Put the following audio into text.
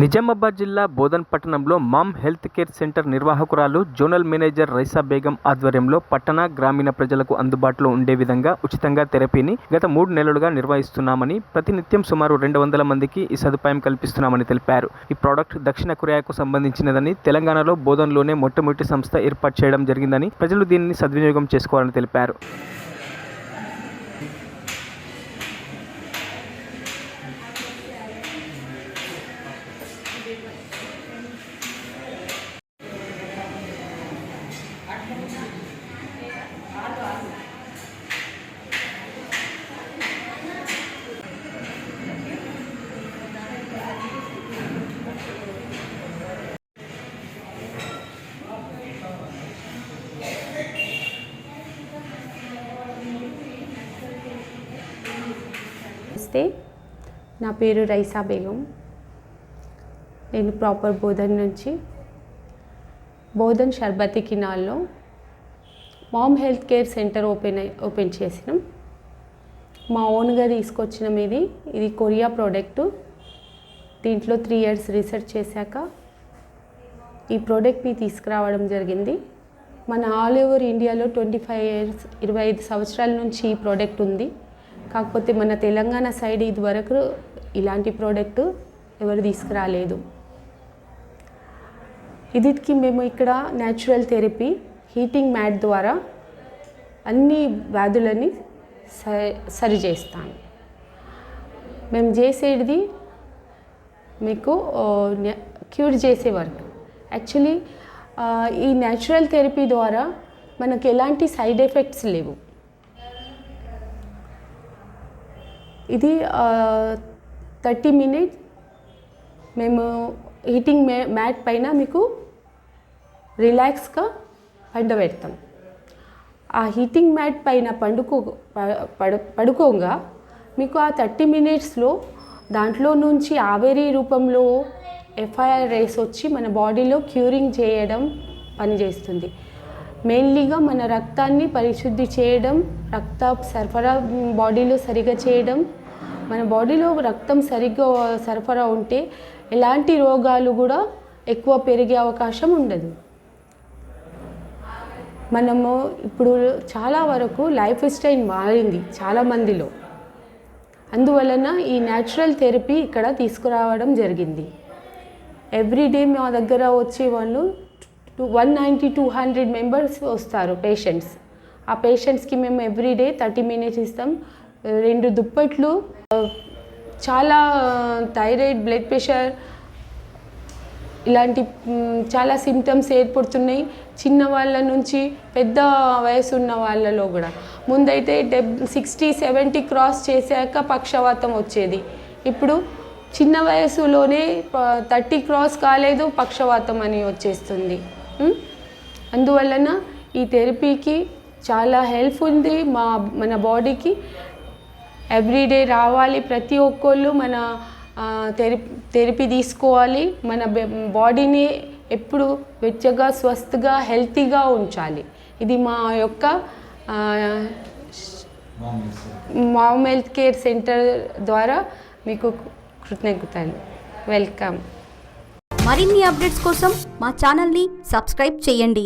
నిజామాబాద్ జిల్లా బోధన్ పట్టణంలో mom health care centre నిర్వాహకురాలు జోనల్ మేనేజర్ రైసా బేగం ఆధ్వర్యంలో పట్టణ గ్రామీణ ప్రజలకు అందుబాటులో ఉండే విధంగా ఉచితంగా థెరపీని గత 3 నెలలుగా నిర్వహిస్తున్నామని, ప్రతినిత్యం సుమారు 200 మందికి ఈ సదుపాయం కల్పిస్తున్నామని తెలిపారు. ఈ ప్రోడక్ట్ దక్షిణ కొరియాకు సంబంధించినదని, తెలంగాణలో బోధన్లోనే మొట్టమొదటి సంస్థ ఏర్పాటు చేయడం జరిగిందని, ప్రజలు దీనిని సద్వినియోగం చేసుకోవాలని తెలిపారు. నమస్తే, నా పేరు రైసా బేగం. నేను ప్రాపర్ బోధన్ నుంచి. బోధన్ షర్బతి కినాల్లో mom health care centre open చేసినాం. మా ఓన్గా తీసుకొచ్చినాం. ఇది కొరియా ప్రోడక్టు. దీంట్లో 3 years రీసెర్చ్ చేశాక ఈ ప్రోడక్ట్ని తీసుకురావడం జరిగింది. మన ఆల్ ఓవర్ ఇండియాలో 25 years 25 సంవత్సరాల నుంచి ఈ ప్రోడక్ట్ ఉంది. కాకపోతే మన తెలంగాణ సైడ్ ఇదివరకు ఇలాంటి ప్రోడక్ట్ ఎవరు తీసుకురాలేదు. ఇదికి మేము ఇక్కడ న్యాచురల్ థెరపీ హీటింగ్ మ్యాట్ ద్వారా అన్ని వ్యాధులని సరి చేస్తాను. మేము చేసేది మీకు క్యూర్ చేసే వర్క్. యాక్చువల్లీ ఈ న్యాచురల్ థెరపీ ద్వారా మనకు ఎలాంటి సైడ్ ఎఫెక్ట్స్ లేవు. ఇది 30 minutes మేము హీటింగ్ మ్యాట్ పైన మీకు రిలాక్స్గా పండబెడతాం. ఆ హీటింగ్ మ్యాట్ పైన పడుకోగా మీకు ఆ 30 minutesలో దాంట్లో నుంచి ఆవిరి రూపంలో FIR రేస్ వచ్చి మన బాడీలో క్యూరింగ్ చేయడం పనిచేస్తుంది. మెయిన్లీగా మన రక్తాన్ని పరిశుద్ధి చేయడం, రక్త సరఫరా బాడీలో సరిగా చేయడం. మన బాడీలో రక్తం సరిగ్గా సరఫరా ఉంటే ఎలాంటి రోగాలు కూడా ఎక్కువ పెరిగే అవకాశం ఉండదు. మనము ఇప్పుడు చాలా వరకు లైఫ్ స్టైల్ మారింది చాలామందిలో. అందువలన ఈ న్యాచురల్ థెరపీ ఇక్కడ తీసుకురావడం జరిగింది. ఎవ్రీడే మా దగ్గర వచ్చే వాళ్ళు 190-200 members వస్తారు పేషెంట్స్. ఆ పేషెంట్స్కి మేము ఎవ్రీడే 30 minutes ఇస్తాం. 2 దుప్పట్లు, చాలా థైరాయిడ్, బ్లడ్ ప్రెషర్ ఇలాంటి చాలా సిమ్టమ్స్ ఏర్పడుతున్నాయి. చిన్న వాళ్ళ నుంచి పెద్ద వయసు ఉన్న వాళ్ళలో కూడా. ముందైతే 60-70 క్రాస్ చేశాక పక్షవాతం వచ్చేది. ఇప్పుడు చిన్న వయసులోనే 30 క్రాస్ కాలేదు పక్షవాతం అని వచ్చేస్తుంది. అందువలన ఈ థెరపీకి చాలా హెల్ప్ ఉంది మన బాడీకి. ఎవ్రీడే రావాలి, ప్రతి ఒక్కళ్ళు మన థెరపీ తీసుకోవాలి. మన బాడీని ఎప్పుడు వెచ్చగా, స్వస్థగా, హెల్తీగా ఉంచాలి. ఇది మా యొక్క మామ్ హెల్త్ కేర్ సెంటర్ ద్వారా మీకు కృతజ్ఞతలు. వెల్కమ్. మరిన్ని అప్డేట్స్ కోసం మా ఛానల్ని సబ్స్క్రైబ్ చేయండి.